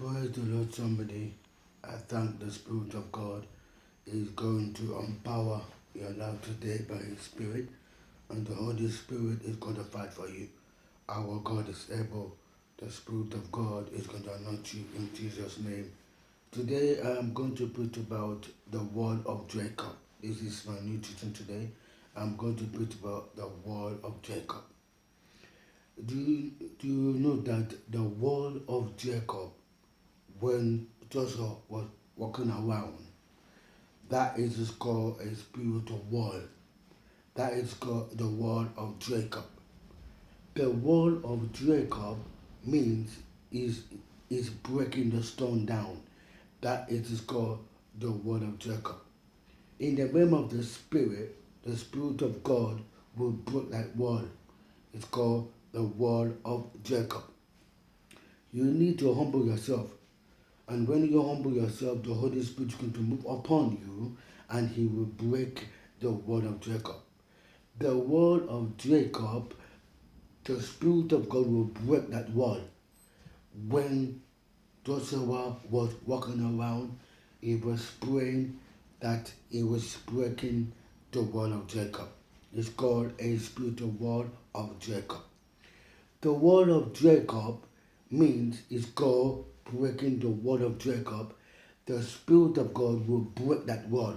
Praise the Lord, somebody. I thank the Spirit of God is going to empower your life today by His Spirit, and the Holy Spirit is going to fight for you. Our God is able. The Spirit of God is going to anoint you in Jesus' name. Today I am going to preach about the wall of Jacob. This is my new teaching today. I'm going to preach about the wall of Jacob. Do you know that the wall of Jacob, when Joshua was walking around, that is called a spiritual wall. That is called the wall of Jacob. The wall of Jacob means is breaking the stone down. That it is called the wall of Jacob. In the realm of the Spirit of God will break that wall. It's called the wall of Jacob. You need to humble yourself. And when you humble yourself, the Holy Spirit is going to move upon you and He will break the wall of Jacob. The wall of Jacob, the Spirit of God will break that wall. When Joshua was walking around, he was praying that he was breaking the wall of Jacob. It's called a spiritual wall of Jacob. The wall of Jacob means it's called breaking the wall of Jacob. The Spirit of God will break that wall.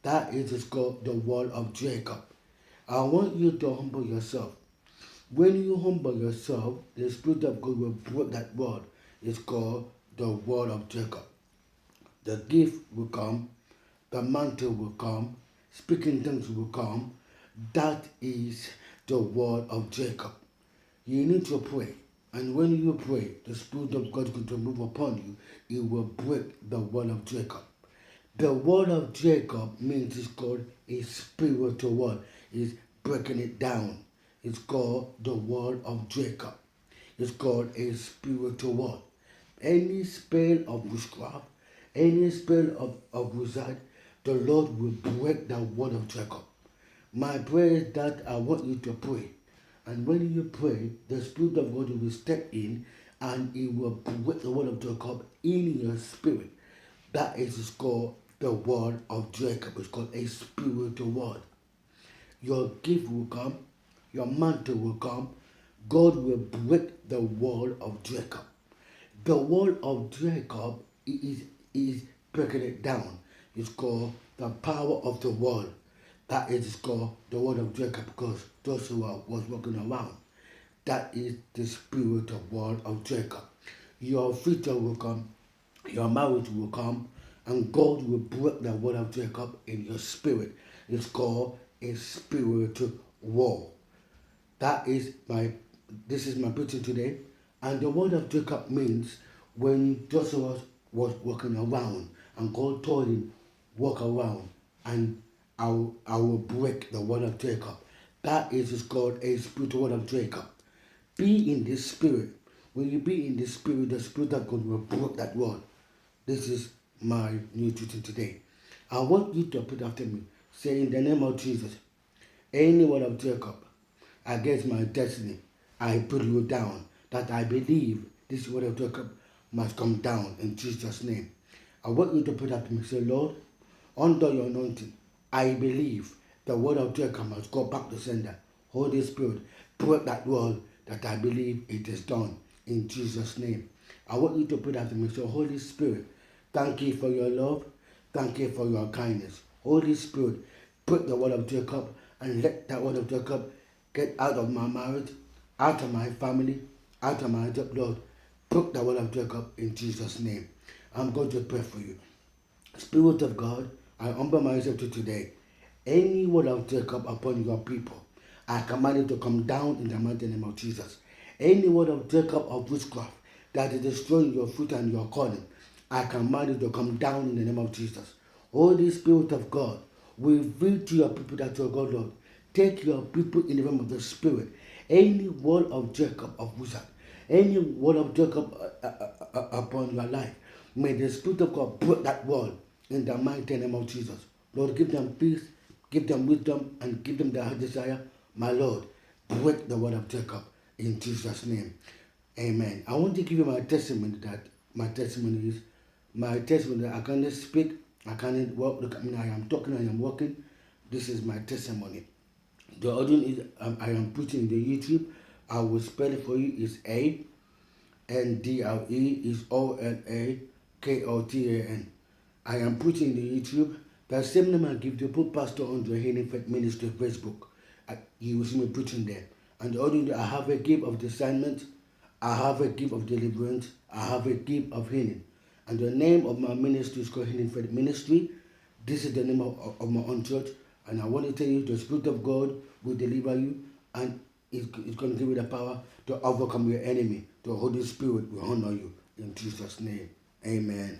That is called the wall of Jacob. I want you to humble yourself. When you humble yourself, the Spirit of God will break that wall. It's called the wall of Jacob. The gift will come, the mantle will come, speaking tongues will come. That is the wall of Jacob. You need to pray. And when you pray, the Spirit of God is going to move upon you. It will break the wall of Jacob. The wall of Jacob means it's called a spiritual wall. It's breaking it down. It's called the wall of Jacob. It's called a spiritual wall. Any spell of witchcraft, any spell of wizard, the Lord will break the wall of Jacob. My prayer is that I want you to pray. And when you pray, the Spirit of God will step in and He will break the wall of Jacob in your spirit. That is called the wall of Jacob. It's called a spiritual wall. Your gift will come, your mantle will come. God will break the wall of Jacob. The wall of Jacob is breaking it down. It's called the power of the wall. That is called the wall of Jacob because Joshua was walking around. That is the spiritual wall of Jacob. Your future will come, your marriage will come, and God will break the wall of Jacob in your spirit. It's called a spiritual wall. This is my preaching today. And the word of Jacob means when Joshua was walking around and God told him, walk around and I will break the word of Jacob. That is called a spiritual word of Jacob. Be in this spirit. When you be in this spirit, the Spirit of God will break that word. This is my new teaching today. I want you to put after me. Say in the name of Jesus, any word of Jacob against my destiny, I put you down. That I believe this word of Jacob must come down in Jesus' name. I want you to put up to me. Say, Lord, under your anointing, I believe the word of Jacob must go back to sender. Holy Spirit, break that word that I believe it is done in Jesus' name. I want you to put up to me. Say, Holy Spirit, thank you for your love. Thank you for your kindness. Holy Spirit, put the word of Jacob and let that word of Jacob get out of my marriage, out of my family, out of my job, Lord. Put the word of Jacob in Jesus' name. I'm going to pray for you. Spirit of God, I humble myself to today. Any word of Jacob upon your people, I command it to come down in the mighty name of Jesus. Any word of Jacob of witchcraft that is destroying your fruit and your calling, I command it to come down in the name of Jesus. Holy Spirit of God, reveal to your people that your God, Lord. Take your people in the realm of the Spirit. Any word of Jacob of wizard, any word of Jacob upon your life, may the Spirit of God break that wall in the mighty name of Jesus. Lord, give them peace, give them wisdom, and give them their heart desire. My Lord, break the word of Jacob in Jesus' name. Amen. I want to give you my testimony that my testimony is. My testimony, I cannot speak, I cannot walk. Look at me, I am talking, I am walking. This is my testimony. The other one is I am putting the YouTube. I will spell it for you. It's ANDRE is OLAKOTAN. I am putting the YouTube. That same name I give the Pope Pastor on the Healing Faith Ministry Facebook. You will see me putting there. And the other one, I have a gift of discernment. I have a gift of deliverance. I have a gift of healing. And the name of my ministry is called Healing Faith Ministry. This is the name of my own church. And I want to tell you, the Spirit of God will deliver you, and it's going to give you the power to overcome your enemy. The Holy Spirit will honor you. In Jesus' name, amen.